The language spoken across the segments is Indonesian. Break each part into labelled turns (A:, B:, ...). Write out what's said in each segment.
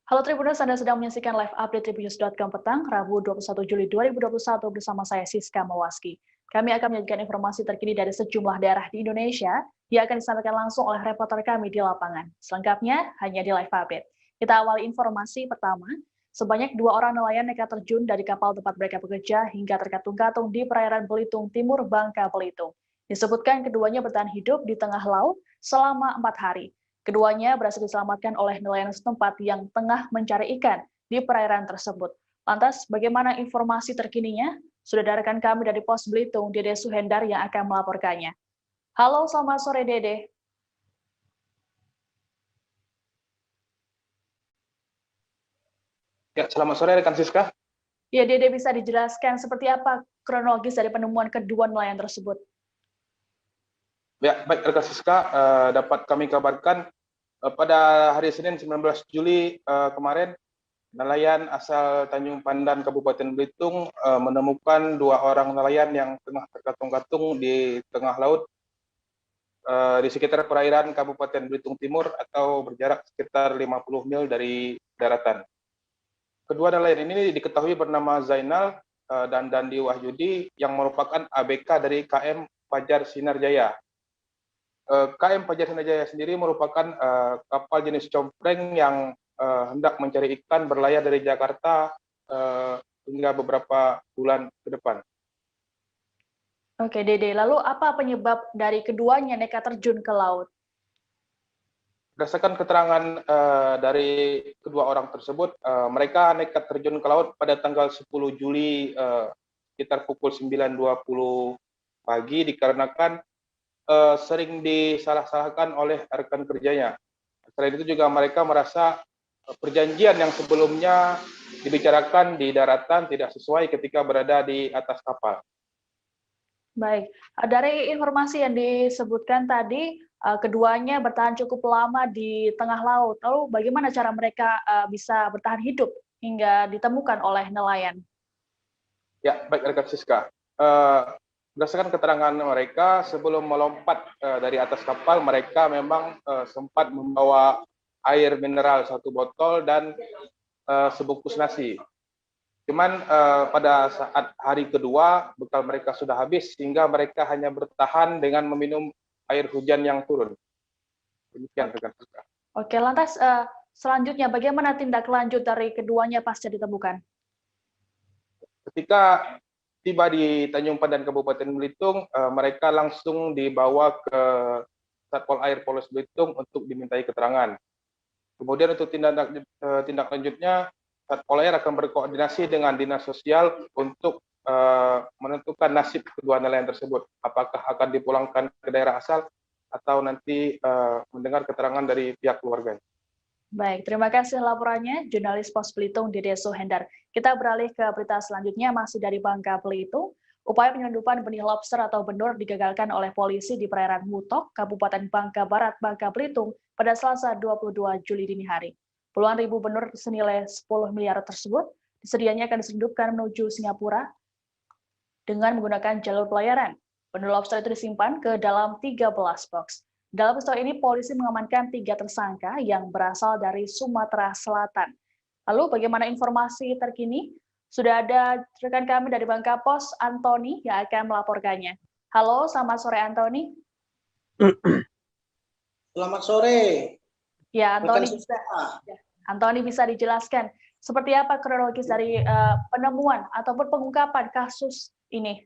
A: Halo Tribuners, Anda sedang menyaksikan live update tribunnews.com petang, Rabu 21 Juli 2021 bersama saya Siska Mawaski. Kami akan menyajikan informasi terkini dari sejumlah daerah di Indonesia yang akan disampaikan langsung oleh reporter kami di lapangan. Selengkapnya hanya di live update. Kita awali informasi pertama, sebanyak 2 orang nelayan nekat terjun dari kapal tempat mereka bekerja hingga terkatung-katung di perairan Belitung Timur, Bangka Belitung. Disebutkan keduanya bertahan hidup di tengah laut selama 4 hari. Keduanya berhasil diselamatkan oleh nelayan setempat yang tengah mencari ikan di perairan tersebut. Lantas, bagaimana informasi terkininya? Sudah ada rekan kami dari Pos Belitung, Dede Suhendar yang akan melaporkannya. Halo, selamat sore Dede.
B: Ya, selamat sore rekan Siska.
A: Ya, Dede bisa dijelaskan seperti apa kronologis dari penemuan kedua nelayan tersebut?
B: Ya, baik rekan Siska, dapat kami kabarkan pada hari Senin 19 Juli kemarin, nelayan asal Tanjung Pandan Kabupaten Belitung menemukan 2 orang nelayan yang tengah terkatung-katung di tengah laut di sekitar perairan Kabupaten Belitung Timur atau berjarak sekitar 50 mil dari daratan. Kedua nelayan ini diketahui bernama Zainal dan Dandi Wahyudi yang merupakan ABK dari KM Fajar Sinar Jaya. KM Fajar Sinar Jaya sendiri merupakan kapal jenis compreng yang hendak mencari ikan berlayar dari Jakarta hingga beberapa bulan ke depan.
A: Oke, Dede. Lalu apa penyebab dari keduanya nekat terjun ke laut?
B: Berdasarkan keterangan dari kedua orang tersebut, mereka nekat terjun ke laut pada tanggal 10 Juli sekitar pukul 9.20 pagi dikarenakan sering disalah-salahkan oleh rekan kerjanya. Selain itu juga mereka merasa perjanjian yang sebelumnya dibicarakan di daratan tidak sesuai ketika berada di atas kapal.
A: Baik, dari informasi yang disebutkan tadi, keduanya bertahan cukup lama di tengah laut. Lalu bagaimana cara mereka bisa bertahan hidup hingga ditemukan oleh nelayan?
B: Ya, baik rekan Siska. Berdasarkan keterangan mereka, sebelum melompat dari atas kapal, mereka memang sempat membawa air mineral 1 botol dan sebungkus nasi. Cuman pada saat hari kedua, bekal mereka sudah habis, sehingga mereka hanya bertahan dengan meminum air hujan yang turun. Demikian rekan Siska.
A: Oke, lantas selanjutnya bagaimana tindak lanjut dari keduanya pasca ditemukan?
B: Ketika tiba di Tanjung Pandan Kabupaten Belitung, mereka langsung dibawa ke Satpol Air Polres Belitung untuk dimintai keterangan. Kemudian untuk tindak lanjutnya, Satpol Air akan berkoordinasi dengan Dinas Sosial untuk menentukan nasib kedua nelayan tersebut. Apakah akan dipulangkan ke daerah asal atau nanti mendengar keterangan dari pihak keluarga.
A: Baik, terima kasih laporannya, jurnalis Pos Belitung Dede Suhendar. Kita beralih ke berita selanjutnya, masih dari Bangka Belitung. Upaya penyelundupan benih lobster atau benur digagalkan oleh polisi di perairan Mutok, Kabupaten Bangka Barat, Bangka Belitung pada Selasa 22 Juli dini hari. Puluhan ribu benur senilai 10 miliar tersebut disedianya akan diselundupkan menuju Singapura dengan menggunakan jalur pelayaran. Benur lobster itu disimpan ke dalam 13 box. Dalam peristiwa ini, polisi mengamankan 3 tersangka yang berasal dari Sumatera Selatan. Lalu, bagaimana informasi terkini? Sudah ada rekan kami dari Bangka Pos, Antoni, yang akan melaporkannya. Halo, selamat sore, Antoni.
C: Selamat sore.
A: Ya, Antoni bisa dijelaskan seperti apa kronologis dari penemuan ataupun pengungkapan kasus ini?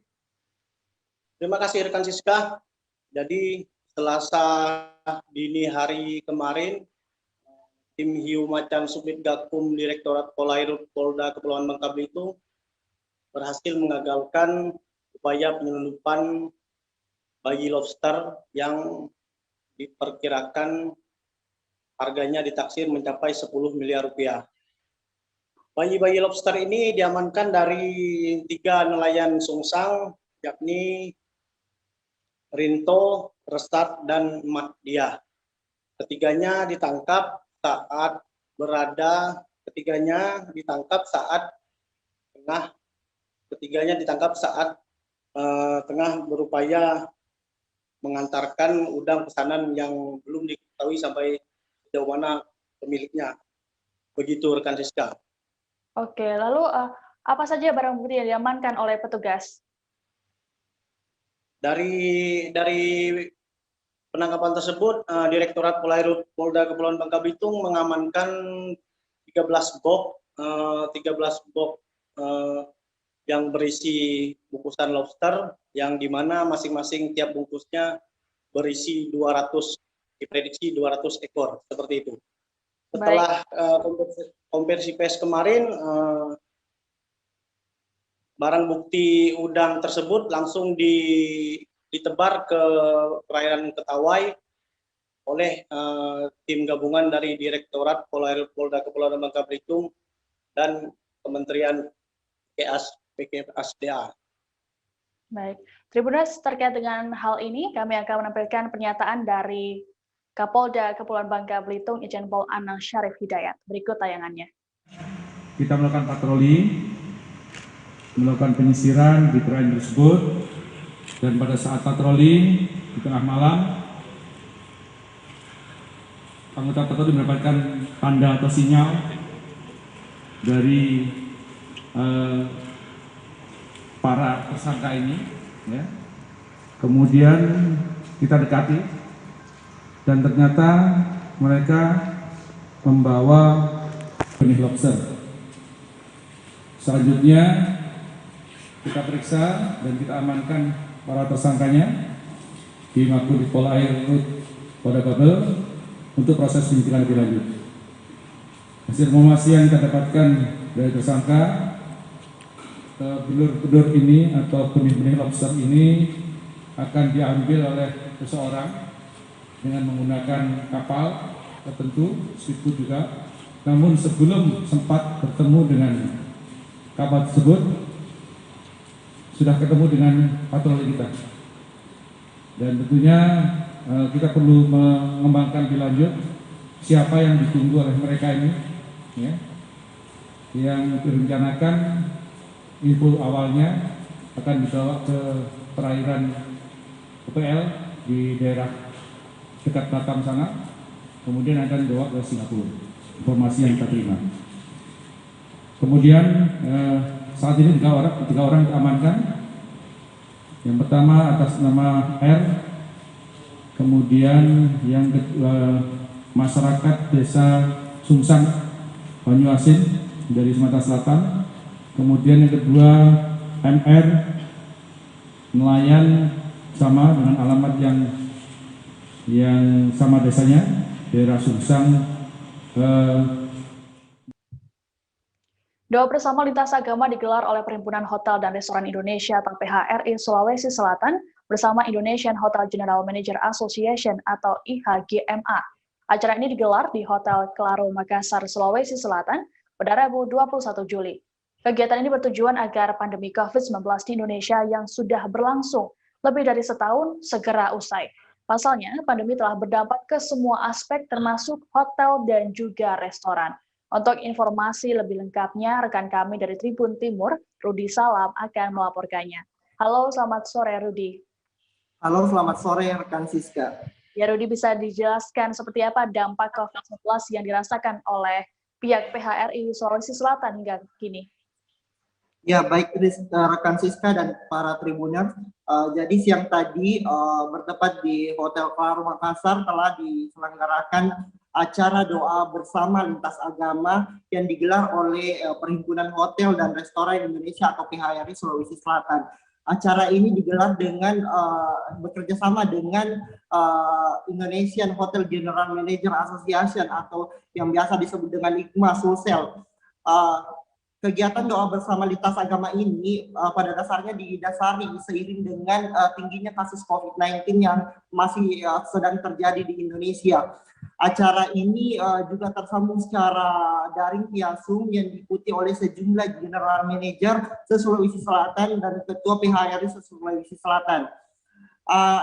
C: Terima kasih rekan Siska. Jadi Selasa dini hari kemarin, tim Hiu Macan Subdit Gakum Direktorat Polairut Polda Kepulauan Bangka Belitung berhasil mengagalkan upaya penyelundupan bayi lobster yang diperkirakan harganya ditaksir mencapai 10 miliar rupiah. Bayi-bayi lobster ini diamankan dari 3 nelayan sungsang, yakni Rinto, Restat, dan Mahdia. Ketiganya ditangkap saat tengah berupaya mengantarkan udang pesanan yang belum diketahui sampai sejauh mana pemiliknya. Begitu rekan Siska.
A: Oke, lalu apa saja barang bukti yang diamankan oleh petugas?
C: Dari penangkapan tersebut, Direktorat Polairut Polda Kepulauan Bangka Belitung mengamankan 13 box yang berisi bungkusan lobster, yang dimana masing-masing tiap bungkusnya berisi 200, diprediksi 200 ekor, seperti itu. Setelah konversi pers kemarin, barang bukti udang tersebut langsung ditebar ke perairan Ketawai oleh tim gabungan dari Direktorat Polairut Polda Kepulauan Bangka Belitung dan Kementerian PKSDA.
A: Baik, Tribuners, terkait dengan hal ini kami akan menampilkan pernyataan dari Kapolda Kepulauan Bangka Belitung Irjen Pol Anang Syarif Hidayat. Berikut tayangannya.
D: Kita melakukan patroli, melakukan penyisiran di perairan tersebut, dan pada saat patroli di tengah malam, anggota patroli mendapatkan tanda atau sinyal dari para tersangka ini, ya. Kemudian kita dekati dan ternyata mereka membawa benih lobster. Selanjutnya kita periksa dan kita amankan para tersangkanya di Makobrimob Polairut Polda Babel untuk proses penyidikan lebih lanjut. Hasil informasi yang kita dapatkan dari tersangka, benur-benur ini atau benih-benih lobster ini akan diambil oleh seseorang dengan menggunakan kapal tertentu, speedboat juga. Namun sebelum sempat bertemu dengan kapal tersebut, sudah ketemu dengan patroli kita. Dan tentunya kita perlu mengembangkan lebih lanjut siapa yang ditunggu oleh mereka ini, ya, yang direncanakan info awalnya akan dibawa ke perairan UPL di daerah dekat Batam sana, kemudian akan dibawa ke Singapura. Informasi yang kita terima. Kemudian saat ini tiga orang diamankan. Yang pertama atas nama R, kemudian yang kedua masyarakat desa Sungsang Banyuasin dari Sumatera Selatan, kemudian yang kedua MR, nelayan sama dengan alamat yang sama desanya, daerah Sungsang.
A: Doa bersama lintas agama digelar oleh Perhimpunan Hotel dan Restoran Indonesia atau PHRI Sulawesi Selatan bersama Indonesian Hotel General Manager Association atau IHGMA. Acara ini digelar di Hotel Claro Makassar, Sulawesi Selatan pada Rabu 21 Juli. Kegiatan ini bertujuan agar pandemi COVID-19 di Indonesia yang sudah berlangsung lebih dari setahun segera usai. Pasalnya, pandemi telah berdampak ke semua aspek termasuk hotel dan juga restoran. Untuk informasi lebih lengkapnya, rekan kami dari Tribun Timur, Rudi Salam, akan melaporkannya. Halo, selamat sore Rudi.
E: Halo, selamat sore rekan Siska.
A: Ya Rudi, bisa dijelaskan seperti apa dampak COVID-19 yang dirasakan oleh pihak PHRI Sulawesi Selatan hingga kini?
E: Ya, baik rekan Siska dan para tribuner. Jadi siang tadi bertepat di Hotel Claro Makassar telah diselenggarakan acara doa bersama lintas agama yang digelar oleh Perhimpunan Hotel dan Restoran Indonesia atau PHRI Sulawesi Selatan. Acara ini digelar dengan bekerja sama dengan Indonesian Hotel General Manager Association atau yang biasa disebut dengan IGMA Sulsel. Kegiatan doa bersama lintas agama ini pada dasarnya didasari seiring dengan tingginya kasus COVID-19 yang masih sedang terjadi di Indonesia. Acara ini juga tersambung secara daring via Zoom yang diikuti oleh sejumlah General Manager se-Sulawesi Selatan dan Ketua PHRI se-Sulawesi Selatan.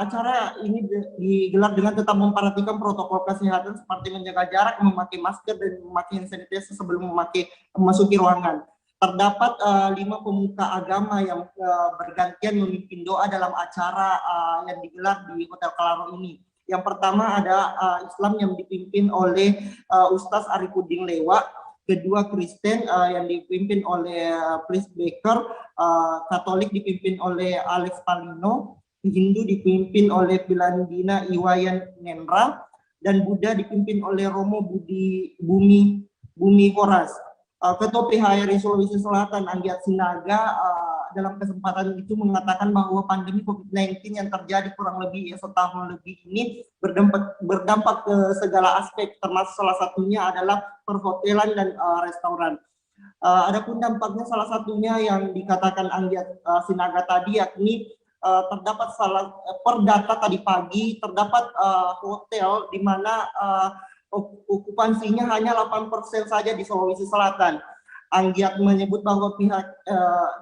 E: Acara ini digelar dengan tetap memperhatikan protokol kesehatan seperti menjaga jarak, memakai masker, dan memakai hand sanitizer sebelum memasuki ruangan. Terdapat 5 pemuka agama yang bergantian memimpin doa dalam acara yang digelar di Hotel Claro ini. Yang pertama ada Islam yang dipimpin oleh Ustaz Arifudin Lewa, kedua Kristen yang dipimpin oleh Priest Baker, Katolik dipimpin oleh Alex Palino, Hindu dipimpin oleh Pilandina Iwayan Nendra, dan Buddha dipimpin oleh Romo Bumi Horas. Ketua PHRI Sulawesi Selatan Anggiat Sinaga dalam kesempatan itu mengatakan bahwa pandemi COVID-19 yang terjadi kurang lebih setahun lebih ini berdampak ke segala aspek, termasuk salah satunya adalah perhotelan dan restoran. Adapun dampaknya salah satunya yang dikatakan Anggiat Sinaga tadi, yakni terdapat per data tadi pagi terdapat hotel di mana okupansinya hanya 8% saja di Sulawesi Selatan. Anggiat menyebut bahwa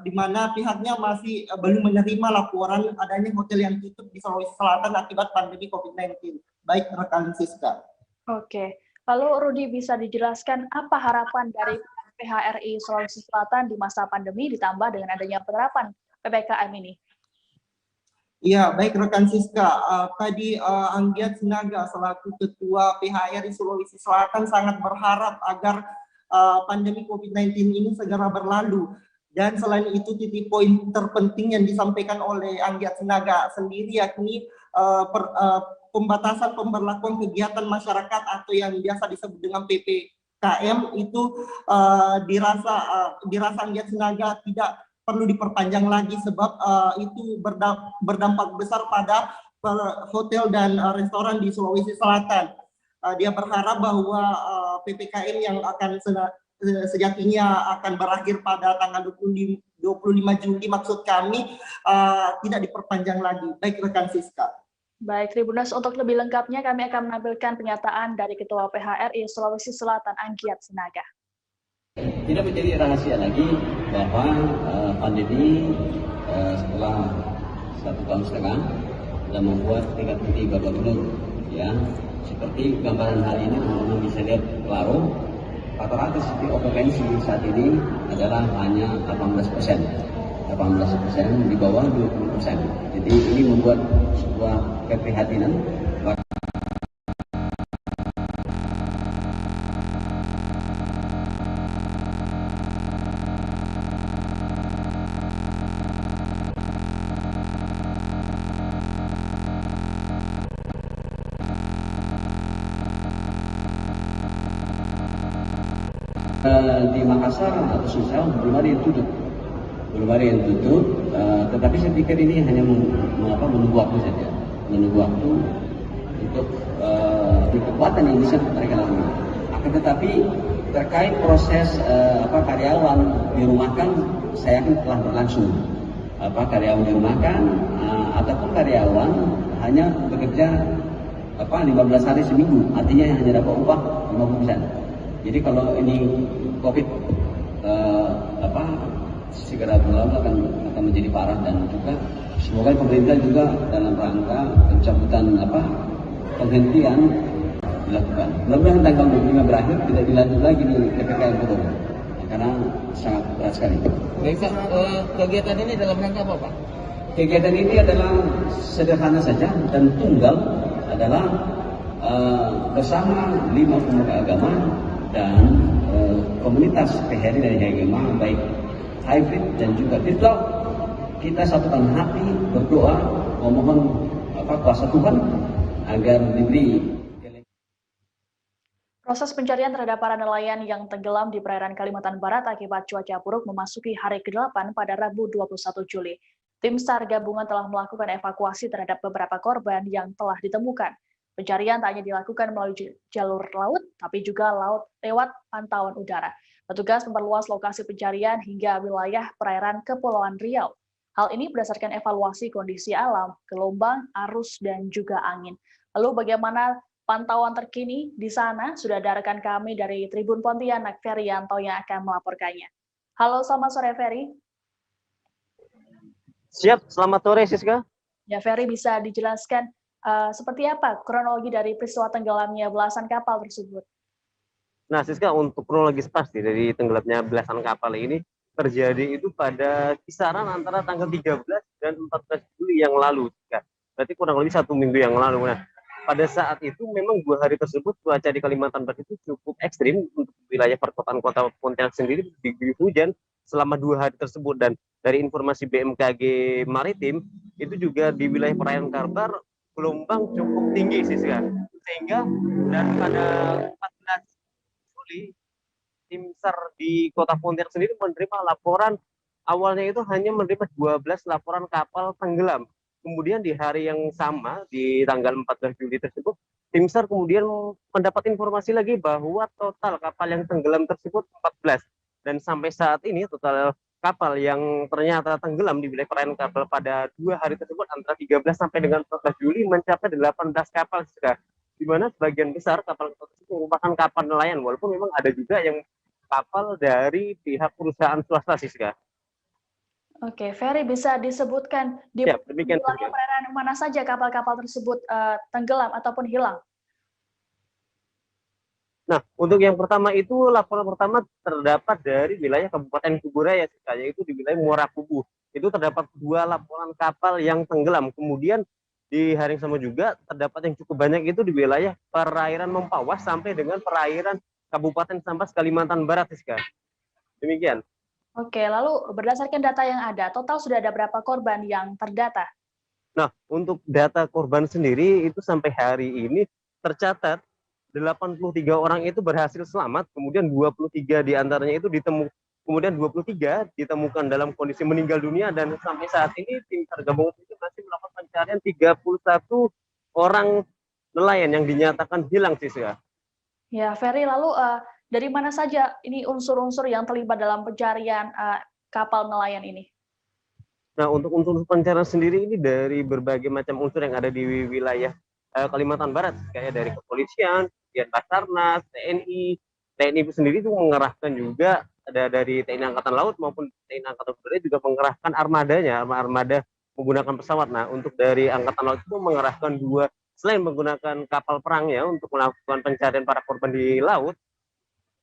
E: di mana pihaknya masih belum menerima laporan adanya hotel yang tutup di Sulawesi Selatan akibat pandemi COVID-19. Baik, rekan Siska.
A: Oke, lalu Rudi bisa dijelaskan apa harapan dari PHRI Sulawesi Selatan di masa pandemi ditambah dengan adanya penerapan PPKM ini?
E: Iya, baik rekan Siska. Tadi Anggiat Sinaga selaku Ketua PHRI Sulawesi Selatan sangat berharap agar pandemi COVID-19 ini segera berlalu. Dan selain itu titik poin terpenting yang disampaikan oleh Anggiat Sinaga sendiri yakni pembatasan pemberlakuan kegiatan masyarakat atau yang biasa disebut dengan PPKM itu dirasa Anggiat Sinaga tidak perlu diperpanjang lagi sebab itu berdampak besar pada hotel dan restoran di Sulawesi Selatan. Dia berharap bahwa PPKM yang akan sejatinya akan berakhir pada tanggal 25 Juli maksud kami tidak diperpanjang lagi. Baik rekan Siska.
A: Baik Tribuners, untuk lebih lengkapnya kami akan menampilkan pernyataan dari Ketua PHRI Sulawesi Selatan Anggiat Sinaga.
F: Tidak menjadi rahasia lagi bahwa pandemi setelah 1,5 tahun sudah membuat tingkat tinggi babak belur, ya. Seperti gambaran hari ini teman-teman bisa lihat Claro, rata-rata city occupancy saat ini adalah hanya 18%, di bawah 20%. Jadi ini membuat sebuah keprihatinan. Di Makassar atau Sulsel belum ada yang tutup, tetapi saya pikir ini hanya menunggu waktu saja, menunggu waktu untuk di kekuatan yang bisa mereka lakukan. Akan tetapi terkait proses karyawan dirumahkan, saya yakin telah berlangsung. Karyawan dirumahkan ataupun karyawan hanya bekerja 15 hari seminggu, artinya hanya dapat upah 50%. Jadi kalau ini COVID segera berlalu akan menjadi parah, dan juga semoga pemerintah juga dalam rangka pencabutan penghentian dilakukan. Mudah-mudahan tanggal 25 berakhir tidak dilanjut lagi di PPKM Turun, karena sangat berat sekali.
G: Kegiatan ini dalam rangka apa, Pak?
F: Kegiatan ini adalah sederhana saja dan tunggal, adalah bersama 5 pemuka agama dan komunitas PHRI dari HGMA, baik hybrid dan juga virtual, kita satukan hati berdoa memohon kuasa Tuhan agar diberi.
A: Proses pencarian terhadap para nelayan yang tenggelam di perairan Kalimantan Barat akibat cuaca buruk memasuki hari ke-8 pada Rabu 21 Juli. Tim SAR gabungan telah melakukan evakuasi terhadap beberapa korban yang telah ditemukan. Pencarian tak hanya dilakukan melalui jalur laut, tapi juga lewat pantauan udara. Petugas memperluas lokasi pencarian hingga wilayah perairan Kepulauan Riau. Hal ini berdasarkan evaluasi kondisi alam, gelombang, arus, dan juga angin. Lalu bagaimana pantauan terkini di sana? Sudah ada rekan kami dari Tribun Pontianak, Ferry Yanto, yang akan melaporkannya. Halo, selamat sore Ferry.
H: Siap, selamat sore Siska.
A: Ya Ferry, bisa dijelaskan seperti apa kronologi dari peristiwa tenggelamnya belasan kapal tersebut?
H: Nah, Siska, untuk kronologis pasti dari tenggelamnya belasan kapal ini terjadi itu pada kisaran antara tanggal 13 dan 14 Juli yang lalu, Siska. Berarti kurang lebih 1 minggu yang lalu. Nah, pada saat itu memang 2 hari tersebut cuaca di Kalimantan Barat itu cukup ekstrim. Untuk wilayah perkotaan Kota Pontianak sendiri diguyur hujan selama 2 hari tersebut, dan dari informasi BMKG Maritim itu juga di wilayah perairan Kalbar gelombang cukup tinggi sih, sehingga dan pada 14 Juli tim SAR di Kota Pontianak sendiri menerima laporan, awalnya itu hanya menerima 12 laporan kapal tenggelam. Kemudian di hari yang sama, di tanggal 14 Juli tersebut, tim SAR kemudian mendapat informasi lagi bahwa total kapal yang tenggelam tersebut 14. Dan sampai saat ini total kapal yang ternyata tenggelam di wilayah perairan kapal pada 2 hari tersebut antara 13 sampai dengan 14 Juli mencapai 18 kapal, di mana sebagian besar kapal tersebut merupakan kapal nelayan, walaupun memang ada juga yang kapal dari pihak perusahaan swasta, Siska.
A: Oke, Ferry, bisa disebutkan di wilayah perairan mana saja kapal-kapal tersebut tenggelam ataupun hilang?
H: Nah, untuk yang pertama itu laporan pertama terdapat dari wilayah Kabupaten Kuburaya, yaitu di wilayah Muara Kubu. Itu terdapat 2 laporan kapal yang tenggelam. Kemudian di hari yang sama juga terdapat yang cukup banyak itu di wilayah perairan Mempawah sampai dengan perairan Kabupaten Sambas, Kalimantan Barat, Siska. Demikian.
A: Oke, lalu berdasarkan data yang ada, total sudah ada berapa korban yang terdata?
H: Nah, untuk data korban sendiri itu sampai hari ini tercatat 83 orang itu berhasil selamat, kemudian 23 diantaranya itu kemudian 23 ditemukan dalam kondisi meninggal dunia, dan sampai saat ini tim SAR gabungan itu masih melakukan pencarian 31 orang nelayan yang dinyatakan hilang, Siska.
A: Ya, Ferry, lalu dari mana saja ini unsur-unsur yang terlibat dalam pencarian kapal nelayan ini?
H: Nah, untuk unsur pencarian sendiri ini dari berbagai macam unsur yang ada di wilayah Kalimantan Barat, kayak dari kepolisian, kemudian Basarnas, TNI itu sendiri itu mengerahkan juga, ada dari TNI Angkatan Laut maupun TNI Angkatan Udara juga mengerahkan armadanya, armada menggunakan pesawat. Nah, untuk dari Angkatan Laut itu mengerahkan 2, selain menggunakan kapal perangnya untuk melakukan pencarian para korban di laut,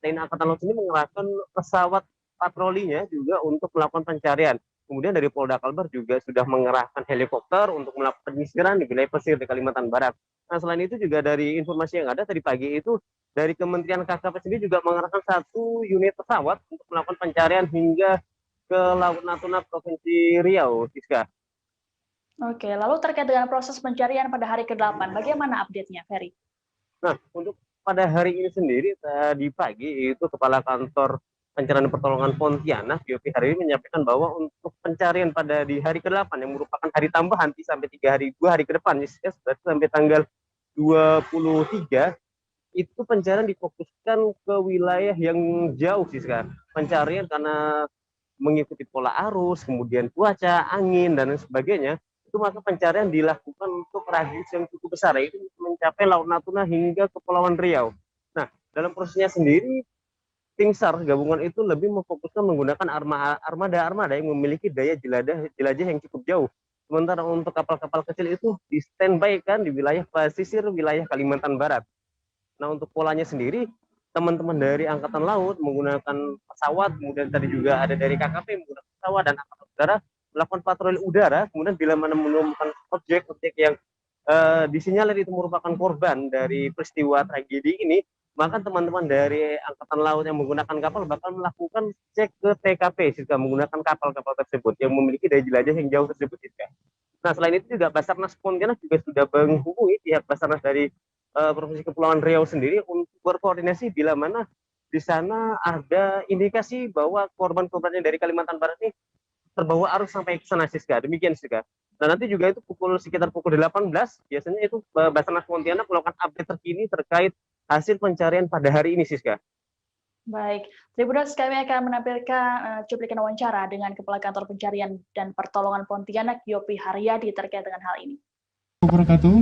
H: TNI Angkatan Laut ini mengerahkan pesawat patrolinya juga untuk melakukan pencarian. Kemudian dari Polda Kalbar juga sudah mengerahkan helikopter untuk melakukan penyisiran di wilayah pesisir di Kalimantan Barat. Nah, selain itu juga dari informasi yang ada tadi pagi itu dari Kementerian KKP sendiri juga mengerahkan 1 unit pesawat untuk melakukan pencarian hingga ke Laut Natuna Provinsi Riau, Siska.
A: Oke, lalu terkait dengan proses pencarian pada hari ke-8, bagaimana update-nya, Ferry?
H: Nah, untuk pada hari ini sendiri tadi pagi itu Kepala Kantor Pencarian Pertolongan Pontianak, Yopi hari ini menyampaikan bahwa untuk pencarian pada di hari ke-8 yang merupakan hari tambahan sampai 2 hari ke depan, berarti sampai tanggal 23, itu pencarian difokuskan ke wilayah yang jauh, Siska. Pencarian karena mengikuti pola arus, kemudian cuaca, angin, dan sebagainya, itu maka pencarian dilakukan untuk radius yang cukup besar, yaitu mencapai Laut Natuna hingga Kepulauan Riau. Nah, dalam prosesnya sendiri, tim SAR gabungan itu lebih memfokuskan menggunakan armada yang memiliki daya jelajah yang cukup jauh. Sementara untuk kapal-kapal kecil itu di standby kan di wilayah pesisir wilayah Kalimantan Barat. Nah, untuk polanya sendiri, teman-teman dari Angkatan Laut menggunakan pesawat, kemudian tadi juga ada dari KKP menggunakan pesawat dan Angkatan Udara melakukan patroli udara, kemudian bila menemukan objek yang disinyalir itu merupakan korban dari peristiwa tragedi ini, maka teman-teman dari Angkatan Laut yang menggunakan kapal bakal melakukan cek ke TKP jika menggunakan kapal-kapal tersebut yang memiliki daya jelajah yang jauh tersebut. Nah, selain itu juga Basarnas Pontianak juga sudah menghubungi pihak Basarnas dari Provinsi Kepulauan Riau sendiri untuk berkoordinasi bila mana di sana ada indikasi bahwa korban-korbannya dari Kalimantan Barat ini terbawa arus sampai ke sana, Siska. Demikian, Siska. Nah, nanti juga itu sekitar pukul 18, biasanya itu Basarnas Pontianak melakukan update terkini terkait hasil pencarian pada hari ini, Siska.
A: Baik, Tribuners, kami akan menampilkan cuplikan wawancara dengan Kepala Kantor Pencarian dan Pertolongan Pontianak, Yopi Haryadi, terkait dengan hal ini.
I: Wabarakatuh.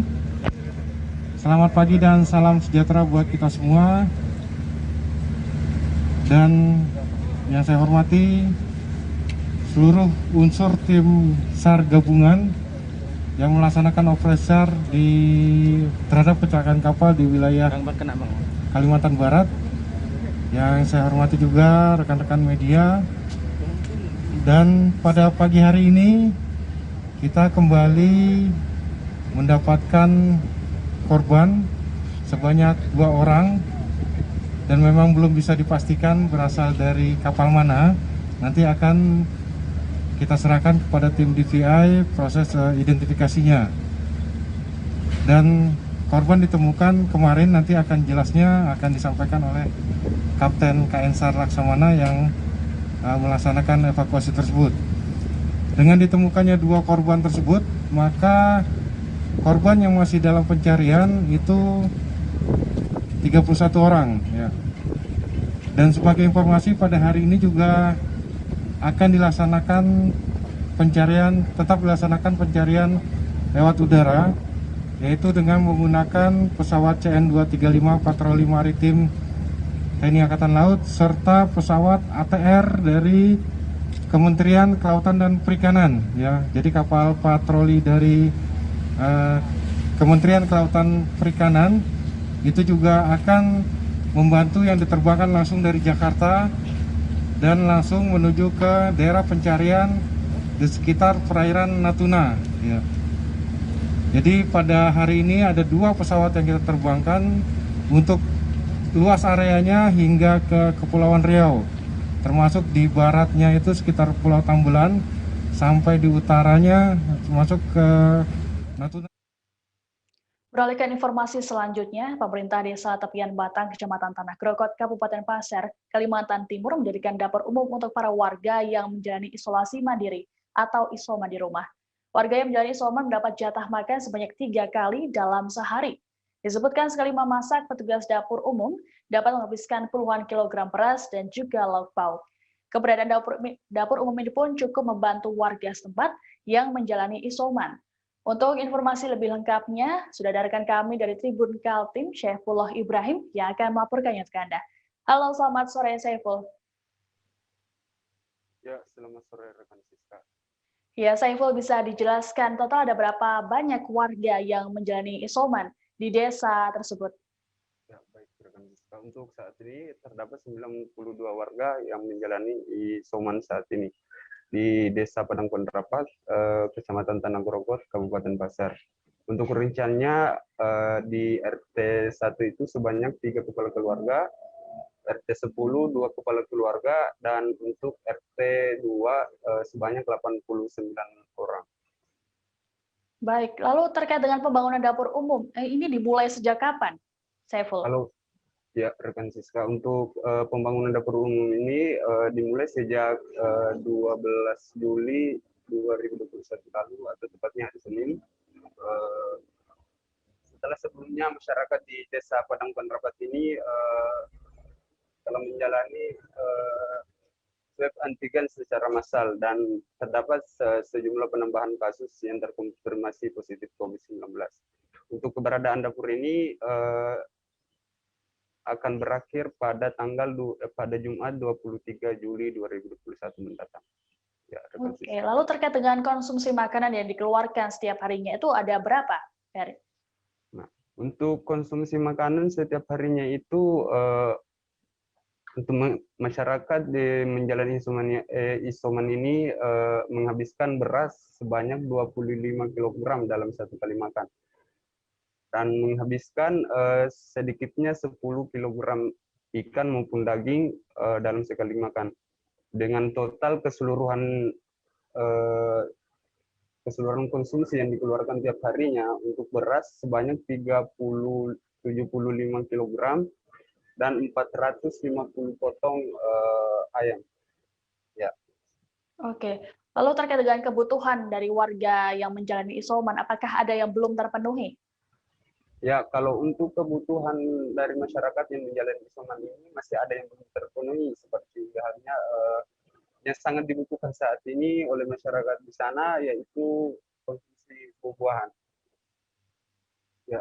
I: Selamat pagi dan salam sejahtera buat kita semua. Dan yang saya hormati seluruh unsur tim SAR gabungan yang melaksanakan operasi SAR terhadap kecelakaan kapal di wilayah Kalimantan Barat. Yang saya hormati juga rekan-rekan media. Dan pada pagi hari ini kita kembali mendapatkan korban sebanyak 2 orang dan memang belum bisa dipastikan berasal dari kapal mana. Nanti akan kita serahkan kepada tim DVI proses identifikasinya. Dan korban ditemukan kemarin, nanti akan jelasnya akan disampaikan oleh Kapten KN SAR Laksamana yang melaksanakan evakuasi tersebut. Dengan ditemukannya 2 korban tersebut, maka korban yang masih dalam pencarian itu 31 orang ya. Dan sebagai informasi pada hari ini juga akan dilaksanakan tetap dilaksanakan pencarian lewat udara, yaitu dengan menggunakan pesawat CN-235 patroli maritim TNI Angkatan Laut serta pesawat ATR dari Kementerian Kelautan dan Perikanan ya. Jadi kapal patroli dari Kementerian Kelautan Perikanan itu juga akan membantu yang diterbangkan langsung dari Jakarta dan langsung menuju ke daerah pencarian di sekitar perairan Natuna ya. Jadi pada hari ini ada 2 pesawat yang kita terbangkan untuk luas areanya hingga ke Kepulauan Riau, termasuk di baratnya itu sekitar Pulau Tambelan sampai di utaranya masuk ke Natuna.
A: Beralih ke informasi selanjutnya, pemerintah Desa Tepian Batang, Kecamatan Tanah Grokot, Kabupaten Pasir, Kalimantan Timur mendirikan dapur umum untuk para warga yang menjalani isolasi mandiri atau isoman di rumah. Warga yang menjalani isoman mendapat jatah makan sebanyak 3 kali dalam sehari. Disebutkan sekali memasak, petugas dapur umum dapat menghabiskan puluhan kilogram beras dan juga lauk pauk. Keberadaan dapur umum ini pun cukup membantu warga setempat yang menjalani isoman. Untuk informasi lebih lengkapnya, sudah ada rekan kami dari Tribun Kaltim, Syaifullah Ibrahim, yang akan melaporkannya ke Anda. Halo, selamat sore, Syaiful.
H: Ya, selamat sore, rekan Siska.
A: Ya, Syaiful, bisa dijelaskan total ada berapa banyak warga yang menjalani isoman di desa tersebut?
H: Ya, baik, rekan Siska. Untuk saat ini terdapat 92 warga yang menjalani isoman saat ini di Desa Padang Penerapat, Kecamatan Tanah Grokot, Kabupaten Pasir. Untuk rinciannya di RT 1 itu sebanyak 3 kepala keluarga, RT 10 2 kepala keluarga, dan untuk RT 2 sebanyak 89 orang.
A: Baik, lalu terkait dengan pembangunan dapur umum, ini dimulai sejak kapan, Saiful?
H: Ya, rekan Siska, untuk pembangunan dapur umum ini dimulai sejak 12 Juli 2021 lalu, atau tepatnya hari Senin. Setelah sebelumnya masyarakat di Desa Padang Penerapat ini telah menjalani swab antigen secara massal dan terdapat sejumlah penambahan kasus yang terkonfirmasi positif COVID-19. Untuk keberadaan dapur ini akan berakhir pada pada Jumat 23 Juli 2021 mendatang. Ya,
A: Oke, lalu terkait dengan konsumsi makanan yang dikeluarkan setiap harinya itu ada berapa, Ferry?
H: Nah, untuk konsumsi makanan setiap harinya itu untuk masyarakat menjalani isoman ini menghabiskan beras sebanyak 25 kg dalam 1 kali makan. Dan menghabiskan sedikitnya 10 kg ikan maupun daging dalam sekali makan. Dengan total keseluruhan konsumsi yang dikeluarkan tiap harinya untuk beras sebanyak 75 kg dan 450 potong ayam. Ya.
A: Oke, lalu terkait dengan kebutuhan dari warga yang menjalani isoman, apakah ada yang belum terpenuhi?
H: Ya, kalau untuk kebutuhan dari masyarakat yang menjalani isoman ini masih ada yang belum terpenuhi, seperti halnya yang sangat dibutuhkan saat ini oleh masyarakat di sana, yaitu konsumsi buah-buahan. Ya.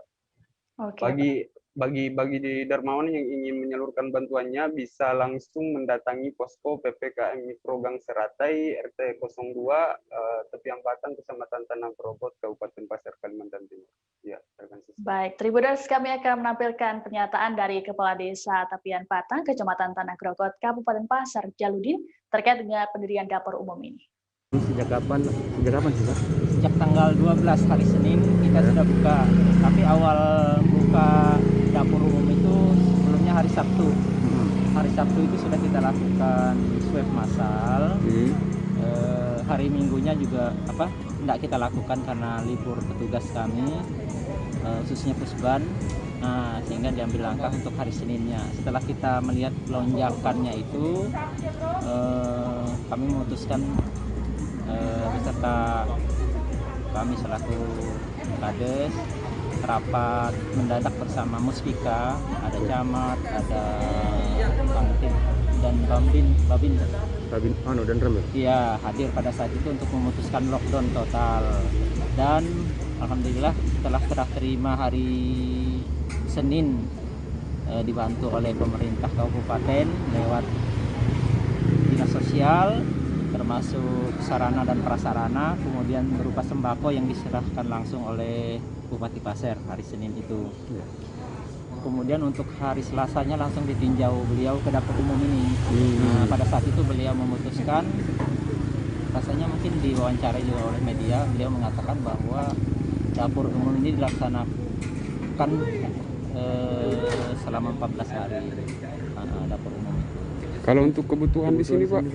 A: Oke.
H: Bagi di Darmawan yang ingin menyalurkan bantuannya bisa langsung mendatangi posko PPKM Mikro Gang Seratai RT 02 Tepian Batang, Kecamatan Tanah Grokot, Kabupaten Pasir, Kalimantan Timur. Ya,
A: baik, Tribuners, kami akan menampilkan pernyataan dari Kepala Desa Tepian Batang, Kecamatan Tanah Grokot, Kabupaten Pasir, Jaludin, terkait dengan pendirian dapur umum ini.
H: Sejak kapan sih Pak?
G: Sejak tanggal 12 hari Senin kita sudah buka. Tapi awal buka dapur umum itu sebelumnya hari Sabtu. Hari Sabtu itu sudah kita lakukan swab massal. Hari Minggunya juga tidak kita lakukan karena libur petugas kami, khususnya Pusban. Nah, sehingga diambil langkah untuk hari Seninnya. Setelah kita melihat lonjakannya itu, kami memutuskan beserta kami selaku Kades rapat mendadak bersama Muspika, ada camat, ada Kamtib dan Babin
H: dan Rem.
G: Iya, hadir pada saat itu untuk memutuskan lockdown total. Dan alhamdulillah setelah serah terima hari Senin dibantu oleh pemerintah kabupaten lewat dinas sosial, termasuk sarana dan prasarana, kemudian berupa sembako yang diserahkan langsung oleh Bupati Pasir hari Senin itu. Kemudian untuk hari Selasanya langsung ditinjau beliau ke dapur umum ini. Nah, pada saat itu beliau memutuskan, rasanya mungkin diwawancarai juga oleh media, beliau mengatakan bahwa dapur umum ini dilaksanakan selama 14 hari. Dapur umum itu.
J: Kalau untuk kebutuhan di sini Pak?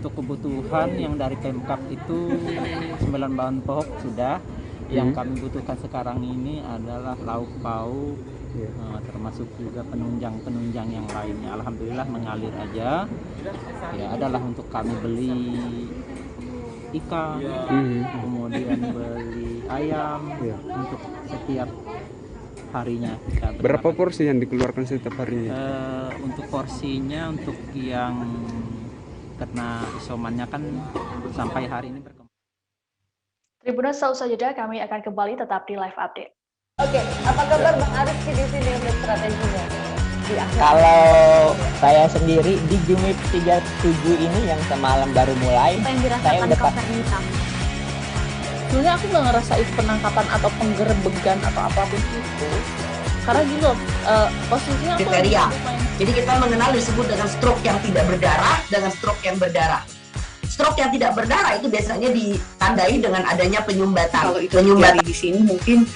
G: Untuk kebutuhan yang dari Pemkab itu 9 bahan pokok sudah. Yang kami butuhkan sekarang ini adalah lauk pauk, termasuk juga penunjang yang lainnya. Alhamdulillah mengalir aja. Ya, adalah untuk kami beli ikan, kemudian beli ayam untuk setiap harinya.
J: Berapa porsi yang dikeluarkan setiap harinya?
G: Untuk porsinya, untuk yang kena isomannya kan sampai hari ini berkembang.
A: Tribuners, usai jeda kami akan kembali tetap di live update.
K: Oke, apa kabar Bang Arif di sini untuk strateginya?
L: Kalau saya sendiri di Jumip 37 ini yang semalam baru mulai, saya udah pas.
M: Sebenarnya aku nggak ngerasain penangkapan atau penggerebegan atau apapun itu, karena gini loh, posisinya aku
K: kriteria. Jadi kita mengenal disebut dengan stroke yang tidak berdarah dengan stroke yang berdarah. Stroke yang tidak berdarah itu biasanya ditandai dengan adanya penyumbatan.
N: Kalau itu terjadi di sini mungkin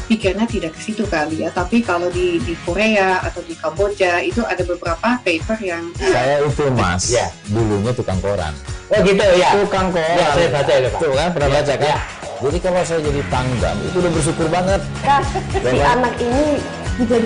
N: pikirnya tidak ke situ kali ya, tapi kalau di Korea atau di Kamboja itu ada beberapa paper yang
O: saya itu Mas, dulunya tukang koran.
L: Oh gitu ya.
O: Tukang koran. Ya, saya baca itu Pak. Tuh kan pernah baca kan? Jadi kalau saya jadi tanggam itu udah bersyukur banget.
K: Si anak ini dijadikan